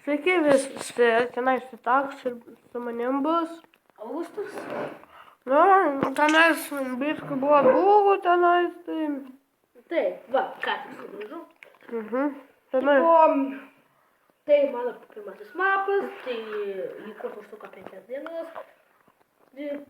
Sveiki visi, tenais Vitaks ir su manim bus. Augustas? Nu, tenais biškai buvo būgų tenais, tai... Taip, va, ką tik sugrįžau. Tenais. Tai mano pirmasis mapas, tai jį kur užtruko 5 dienas.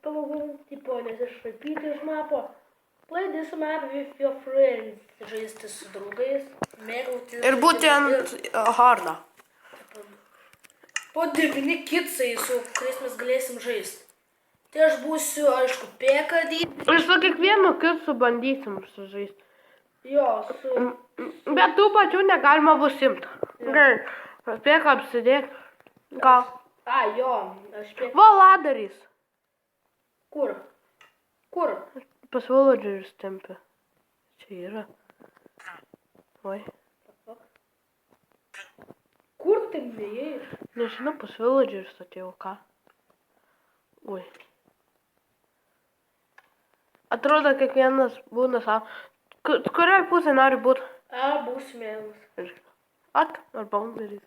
Pamogau, tipo, nesišaipyti iš mapo. Play this map with your friends. Žaisti su draugais, mėgautis. Ir būtent hardą. Po 9 kitsai, su kuriais mes galėsim žaisti. Tai aš būsiu, aišku, pėkadį. Ir su kiekvienu kirsu bandysim sužaisti. Jo, su... Bet tų pačių negalima bus imti. Gerai, pėka apsidėk. Gal. A, jo, aš pėkadį. Valadarys. Kur? Kur? Pas villagerius tempia. Čia yra. Oi. Kur tai mėjai? Nežinau, pas villagerius atėjau, ką? Ui. Atrodo, kiekvienas būna savo. Kurioj pusė nori būti? Būsimėlis. Ar boundarys.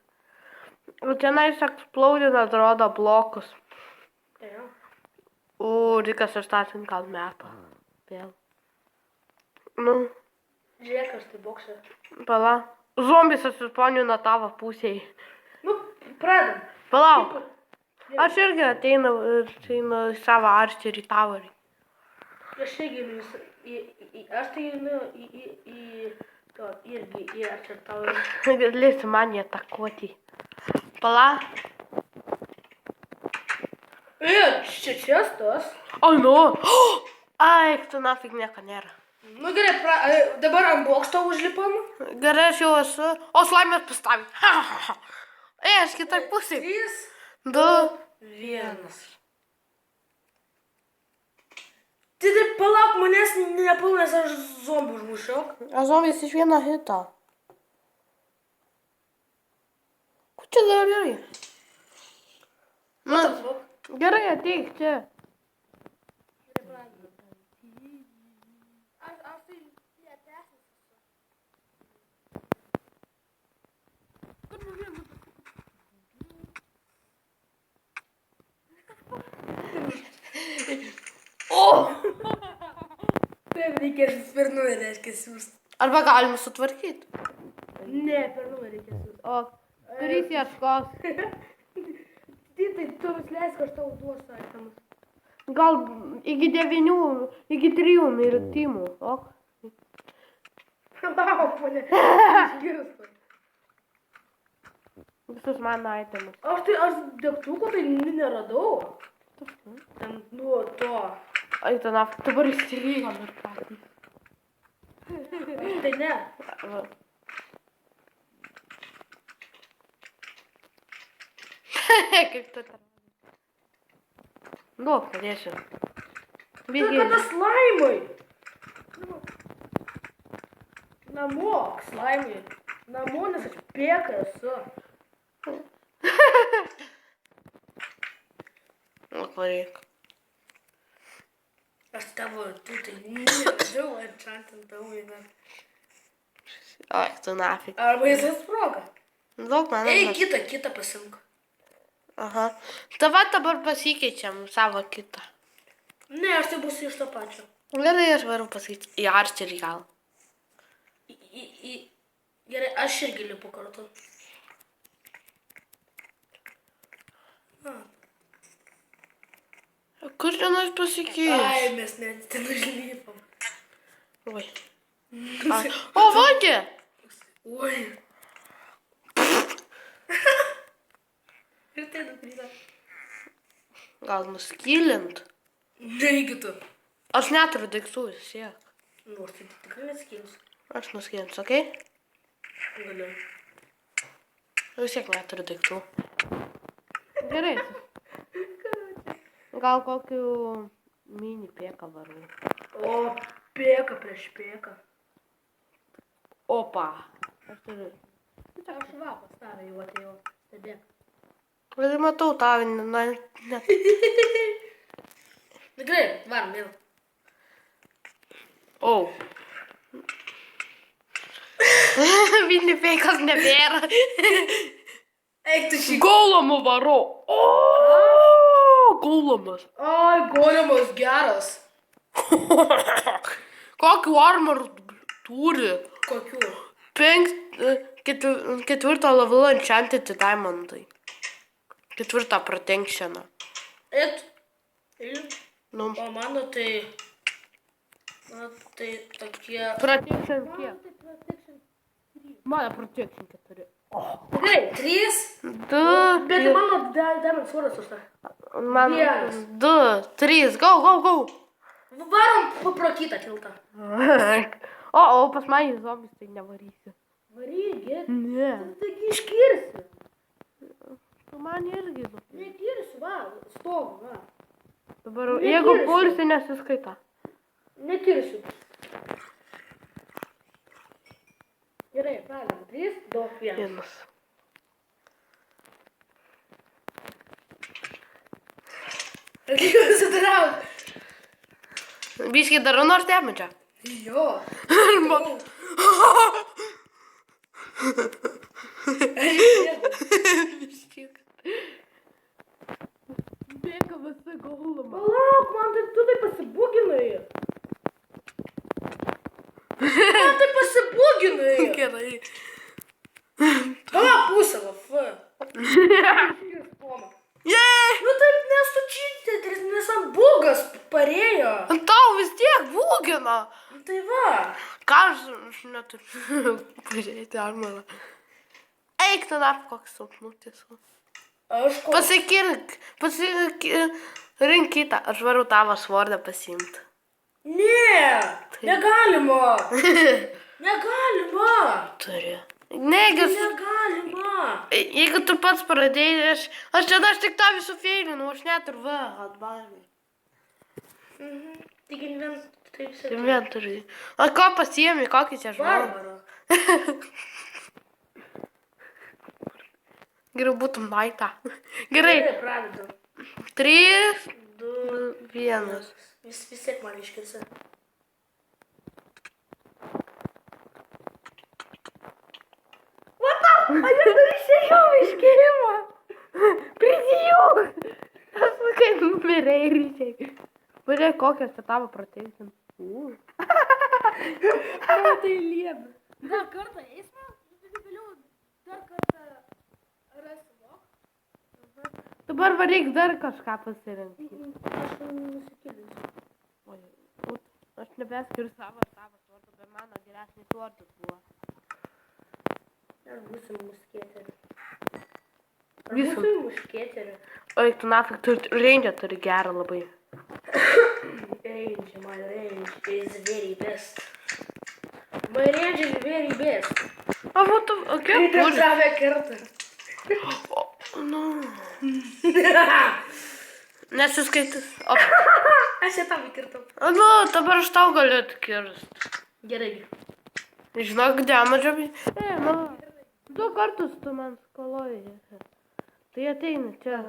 O tenais eksplodina, atrodo, blokus. Ja. O, reikas išstatint gal metą. Vėl. Nu, Žiūrėk, aš tai boksė. pala. Zombis atsispaunina tavo pusėje. Nu, pradam. Palauk. Aš irgi ateinu į savo archerį towerį. Aš irgi aš tai einu irgi į archer tower. Galėsi man jį atakuoti. Pala. Čia čestas. O, nu. Ai, tu nafig nieko nėra. Nu gerai, dabar ant bokšto užlipam. Gerai, aš jau esu. O, slaimės pastavė. Ei, aš kitai pusė. 3, 2. 1. Tai taip palauk, manęs nepilnas, aš zombių užmušiau. A zombis iš vieno hito. Kur čia gerai? Nu, gerai, ateik čia. Taip, reikia per numerį, reiškia siūsti. Arba galime sutvarkyti. Ne, per numerį reikia siūsti. O, kuris ieškos? Tai tu leisk, aš tau duosiu aitamus. Gal iki 9, iki 3 mirtimų. O, Palauk, ponė. Išgirstu. visus mano aitemus. Aš degtuko tai neradau. Ten, nu, to. Ai, tu nafik, dabar įstrygom ir patys. Tai ne. Kaip tu ten. Duok, padėsiu. Tai kada slaimai? Namo, slaimai. Namo, nes aš pėka esu. O, pareik. Aš tavo, tu tai nežinau, atšantintau įna. Ai, tu nafik. Arba jis atsproga. Duok man. Ei, kitą pasimk. Aha. Tava dabar pasikeičiam savo kitą. Ne, aš tai būsiu iš to pačio. Gerai, aš varu pasakyti. Į archerį gal. Gerai, aš irgi lipu kartu. Kur čia nors pasikeisti? Ai, mes net ten užlipam. Oi. Ai. O, vagė! Oi. Ir tai nukrito. Gal nuskylint? Neigi tu. Aš neturiu daiktų, siek. Nu, aš tai tikrai neskilsiu. Aš nuskylins, okei? Galiu. Vis tiek neturiu daiktų. Gerai. Gal kokiu mini pėką varu. O, pėka prieš pėką. Opa. Aš turiu. Aš va, pas tave jau atėjau. Stebėk. Bet matau tavį, ne. Gerai, varom vėl. O. Mini pėkas nebėra. Eik tu šį. Golemą varau. O, golemas. Ai, golemas geras. Kokiu armorų turi? Kokių? Ketvirto levelą enchanted diamondai. Ketvirtą protection. Et. Nu, O mano tai... Mano tai tokie... protection kiek? Mano protection 4. Gerai, 3. 2. Bet mano diamond svoras už tą. Man. Vienas. 2, 3. Go. Varom pro kitą tiltą. O pas mane zombis tai nevarysiu. Varygė. Ne. Taigi iškirsi. Tu man irgi. Nekirsi, va. Stogu, va. Dabar, Nekirsiu. jeigu pulsi, nesiskaita. Nekirsiu. Gerai, pradedam. 3, 2, 1. Vienas. Kaip susitrauk? Biškai darau nors damage. Jo. Bėga visi golumą. Palauk, man tai tu tai pasibuginai. Man tai pasibuginai. Gerai. Palauk, pusę, va. Jei! Nu taip nesučyti, nes ant bugas parėjo. Tau vis tiek būgina. Nu tai va. Ką aš neturiu pažiūrėti armorą. Eik tu dar koks silpnutis. Aš ko? Pasirink kitą. Aš varu tavo svordą pasiimti. Ne, negalima. Negalima. Turi. Negi, Negalima. jeigu tu pats pradėjai, aš tik tą visų feilinu, aš net ir va, atbažinai. Tik inventoriai. Inventoriai. O ką pasiėmė, kokį čia žmogų? Barbara. Geriau būtum naitą. Gerai. Gerai, pradedam. 3, 2, 1. Vis tiek man iškirsi. A aš dar išėjau iš kirimo. Prisijung. Aš kaip numirė ir išėjau. Pažiūrėk, kokios čia tavo protection. Tai liebė. Dar kartą eismą, vėliau dar kartą rasimu. Dabar varyk dar kažką pasirinkti. Aš nusikilinsiu. Aš nebeskiriu savo svordą, bet mano geresnis svordas buvo. Aš būsiu muškėterį. Visų. Būsiu muškėterį. Oi, tu nafik, tu range turi gerą labai. Range, my range is very best. My range is very best. O, va tu, o kiek turi? Davė kartą. Nu. Nesiskaitis. Aš čia tam įkirtau. Nu, dabar aš tau galiu atkirsti. Gerai. Žinok, damage'ą. Nu, 2 kartus tu man skoloji. Tai ateini čia.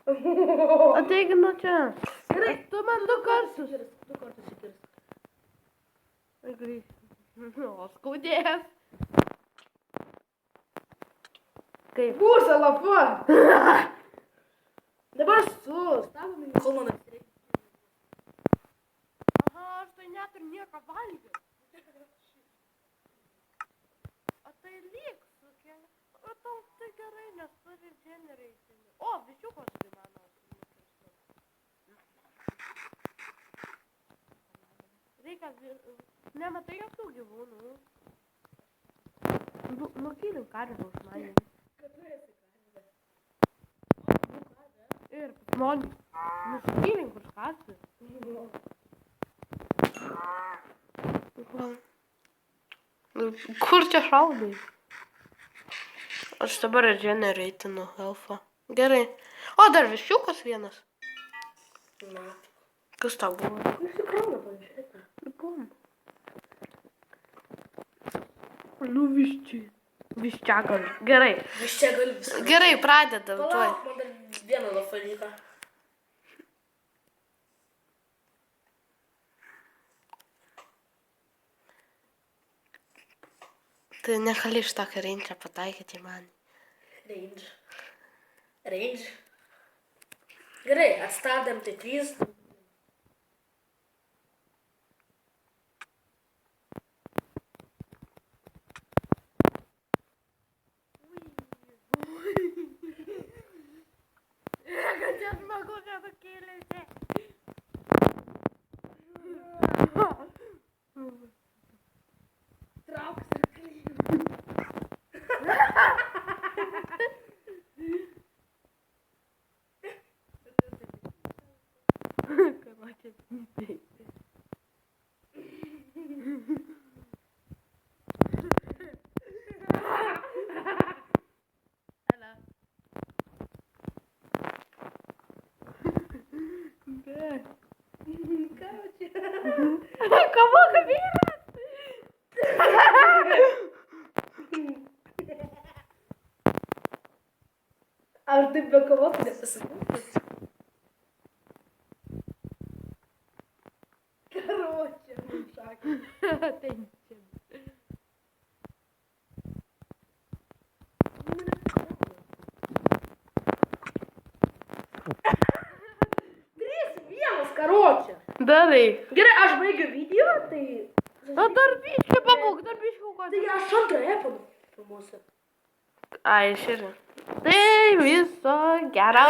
Ateik nuo čia. Gerai. Tu man 2 kartus. 2 kartus įkirsti. Grįžti. O, skaudės. Kaip? Pusę lapu. Dabar sustabom. Kol man atsireikia. Aha, aš tai net ir nieko valgiau. O tai lyg sukelia. O tau tai gerai, nes turi generatinį. O, bičiukas tai mano. Reikia, nematai jokių gyvūnų. Nukylink karvę už mane. Kad tu esi karvė. Ir žmonės. Nukylink už karvę. Kur čia šaudai? Aš dabar regeneratinu elfą. Gerai. O, dar viščiukas vienas. Na. Kas tau buvo? Nusikrauna pažiūrėti. Bum. Nu, viščiai. Viščiagal. Gerai. Vis čia gali visą. Gerai, pradedam. Tuoj. Palauk, man dar vieną lafą liko. Tai negali iš tokio reinčio pataikyti man. Range. Range. Gerai, atstabdėm tai 3. Kad čia smagu, kad tu kėlėsi. Trauks ir klyn. Короче, не Hello. Да. Короче. Кого копирует? Ar taip be kavos nepasibūtų? Короче, šakė. Attention. Короче. Darai. Gerai, aš baigiu video, tai... Na dar biškai pabūk, dar biškai ką. Tai aš antrąją filmuosiu. Ai, aš ir. Tai viso gero.